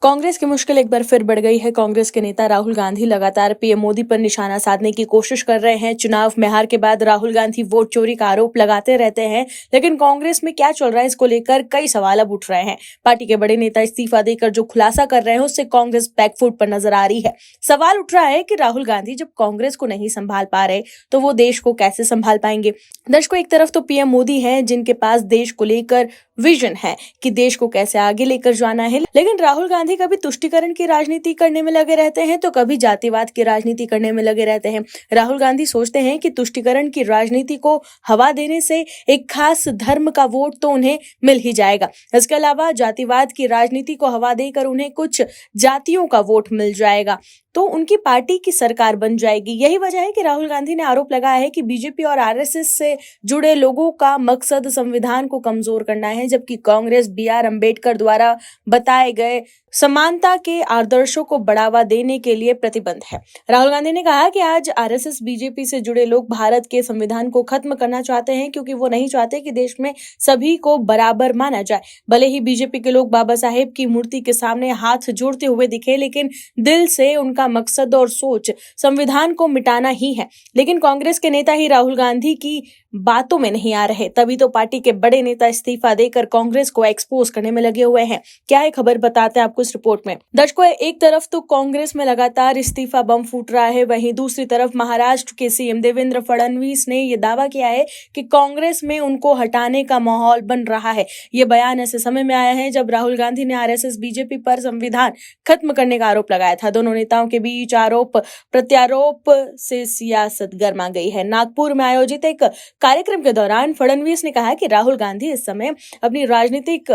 कांग्रेस की मुश्किल एक बार फिर बढ़ गई है। कांग्रेस के नेता राहुल गांधी लगातार पीएम मोदी पर निशाना साधने की कोशिश कर रहे हैं। चुनाव में हार के बाद राहुल गांधी वोट चोरी का आरोप लगाते रहते हैं, लेकिन कांग्रेस में क्या चल रहा है इसको लेकर कई सवाल अब उठ रहे हैं। पार्टी के बड़े नेता इस्तीफा देकर जो खुलासा कर रहे हैं उससे कांग्रेस बैकफुट पर नजर आ रही है। सवाल उठ रहा है कि राहुल गांधी जब कांग्रेस को नहीं संभाल पा रहे तो वो देश को कैसे संभाल पाएंगे। दर्शकों, एक तरफ तो पीएम मोदी हैं जिनके पास देश को लेकर विजन है कि देश को कैसे आगे लेकर जाना है, लेकिन राहुल गांधी कभी तुष्टीकरण की राजनीति करने में लगे रहते हैं तो कभी जातिवाद की राजनीति करने में लगे रहते हैं। राहुल गांधी सोचते हैं कि तुष्टीकरण की राजनीति को हवा देने से एक खास धर्म का वोट तो उन्हें मिल ही जाएगा। इसके अलावा जातिवाद की राजनीति को हवा देकर उन्हें कुछ जातियों का वोट मिल जाएगा तो उनकी पार्टी की सरकार बन जाएगी। यही वजह है कि राहुल गांधी ने आरोप लगाया है कि बीजेपी और आरएसएस से जुड़े लोगों का मकसद संविधान को कमजोर करना है, जबकि कांग्रेस बीआर अंबेडकर द्वारा बताए गए समानता के आदर्शों को बढ़ावा देने के लिए प्रतिबद्ध है। राहुल गांधी ने कहा कि आज आरएसएस बीजेपी से जुड़े लोग भारत के संविधान को खत्म करना चाहते हैं क्योंकि वो नहीं चाहते कि देश में सभी को बराबर माना जाए। भले ही बीजेपी के लोग बाबा साहेब की मूर्ति के सामने हाथ जोड़ते हुए दिखे, लेकिन दिल से उनका मकसद और सोच संविधान को मिटाना ही है। लेकिन कांग्रेस के नेता ही राहुल गांधी की बातों में नहीं आ रहे, तभी तो पार्टी के बड़े नेता इस्तीफा देकर कांग्रेस को एक्सपोज करने में लगे हुए हैं। क्या है खबर, बताते हैं आपको इस रिपोर्ट में। दर्शकों, एक तरफ तो कांग्रेस में लगातार इस्तीफा बम फूट रहा है, वहीं दूसरी तरफ महाराष्ट्र के सीएम देवेंद्र फडणवीस ने यह दावा किया है कि कांग्रेस में उनको हटाने का माहौल बन रहा है। ये बयान ऐसे समय में आया है जब राहुल गांधी ने आरएसएस बीजेपी पर संविधान खत्म करने का आरोप लगाया था। दोनों नेताओं के बीच आरोप प्रत्यारोप से सियासत गर्मा गई है। नागपुर में आयोजित एक कार्यक्रम के दौरान फडणवीस ने कहा कि राहुल गांधी इस समय अपनी राजनीतिक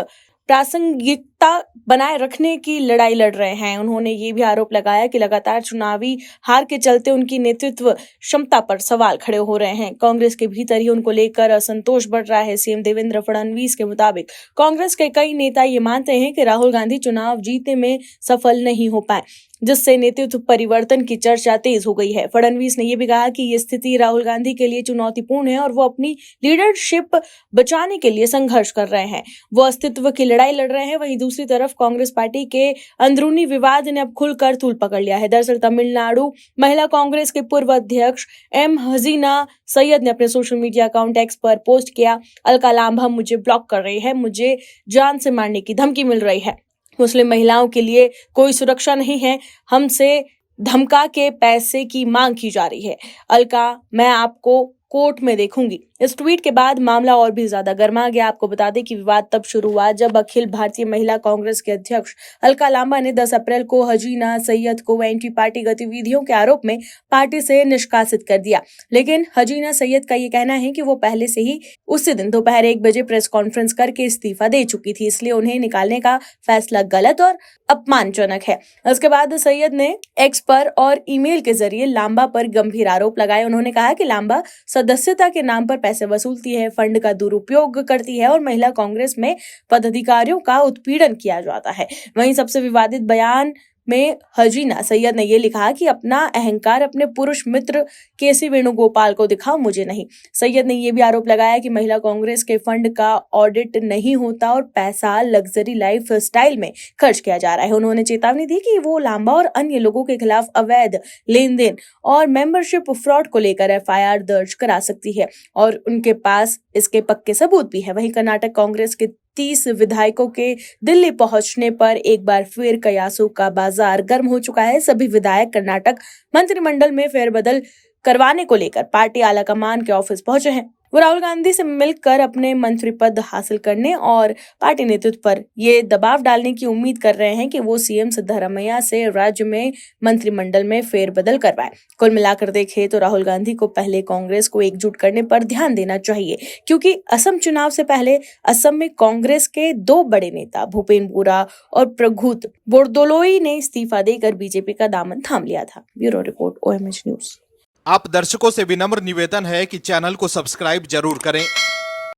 प्रासंगिकता बनाए रखने की लड़ाई लड़ रहे हैं। उन्होंने ये भी आरोप लगाया कि लगातार चुनावी हार के चलते उनकी नेतृत्व क्षमता पर सवाल खड़े हो रहे हैं। कांग्रेस के भीतर ही उनको लेकर असंतोष बढ़ रहा है। सीएम देवेंद्र फडणवीस के मुताबिक कांग्रेस के कई नेता ये मानते हैं कि राहुल गांधी चुनाव जीतने में सफल नहीं हो पाए, जिससे नेतृत्व परिवर्तन की चर्चा तेज हो गई है। फडणवीस ने यह भी कहा कि ये स्थिति राहुल गांधी के लिए चुनौतीपूर्ण है और वो अपनी लीडरशिप बचाने के लिए संघर्ष कर रहे हैं। वो अस्तित्व की लड़ाई लड़ रहे हैं। वहीं दूसरी तरफ कांग्रेस पार्टी के अंदरूनी विवाद ने अब खुलकर तूल पकड़ लिया है। दरअसल तमिलनाडु महिला कांग्रेस के पूर्व अध्यक्ष एम हसीना सैयद ने अपने सोशल मीडिया अकाउंट एक्स पर पोस्ट किया, अलका लांबा मुझे ब्लॉक कर रही है, मुझे जान से मारने की धमकी मिल रही है, मुस्लिम महिलाओं के लिए कोई सुरक्षा नहीं है, हमसे धमका के पैसे की मांग की जा रही है, अलका मैं आपको कोर्ट में देखूंगी। इस ट्वीट के बाद मामला और भी ज्यादा गर्मा गया। आपको बता दें कि विवाद तब शुरू हुआ जब अखिल भारतीय महिला कांग्रेस के अध्यक्ष अलका लांबा ने 10 अप्रैल को हसीना सैयद को एंटी पार्टी गतिविधियों के आरोप में पार्टी से निष्कासित कर दिया। लेकिन हसीना सैयद का ये कहना है कि वो पहले से ही उसी दिन दोपहर 1 बजे प्रेस कॉन्फ्रेंस करके इस्तीफा दे चुकी थी, इसलिए उन्हें निकालने का फैसला गलत और अपमानजनक है। उसके बाद सैयद ने एक्स पर और ईमेल के जरिए लांबा पर गंभीर आरोप लगाए। उन्होंने कहा कि लांबा सदस्यता के नाम पर पैसे वसूलती है, फंड का दुरुपयोग करती है और महिला कांग्रेस में पदाधिकारियों का उत्पीड़न किया जाता है। वहीं सबसे विवादित बयान में हसीना सैयद ने यह लिखा कि अपना अहंकार अपने पुरुष मित्र केसी वेणुगोपाल को दिखाओ, मुझे नहीं। सैयद ने यह भी आरोप लगाया कि महिला कांग्रेस के फंड का ऑडिट नहीं होता और पैसा लग्जरी लाइफ स्टाइल में खर्च किया जा रहा है। उन्होंने चेतावनी दी कि वो लांबा और अन्य लोगों के खिलाफ अवैध लेन देन और मेंबरशिप फ्रॉड को लेकर एफआईआर दर्ज करा सकती है और उनके पास इसके पक्के सबूत भी है। वहीं कर्नाटक कांग्रेस के 30 विधायकों के दिल्ली पहुंचने पर एक बार फिर कयासों का बाजार गर्म हो चुका है। सभी विधायक कर्नाटक मंत्रिमंडल में फेरबदल करवाने को लेकर पार्टी आलाकमान के ऑफिस पहुंचे हैं। वो राहुल गांधी से मिलकर अपने मंत्री पद हासिल करने और पार्टी नेतृत्व पर ये दबाव डालने की उम्मीद कर रहे हैं कि वो सीएम सिद्धरामैया से राज्य में मंत्रिमंडल में फेरबदल करवाए। कुल मिलाकर देखें तो राहुल गांधी को पहले कांग्रेस को एकजुट करने पर ध्यान देना चाहिए, क्योंकि असम चुनाव से पहले असम में कांग्रेस के 2 बड़े नेता भूपेन बोरा और प्रघुत बोरदोलोई ने इस्तीफा देकर बीजेपी का दामन थाम लिया था। Bureau report, OMH news. आप दर्शकों से विनम्र निवेदन है कि चैनल को सब्सक्राइब जरूर करें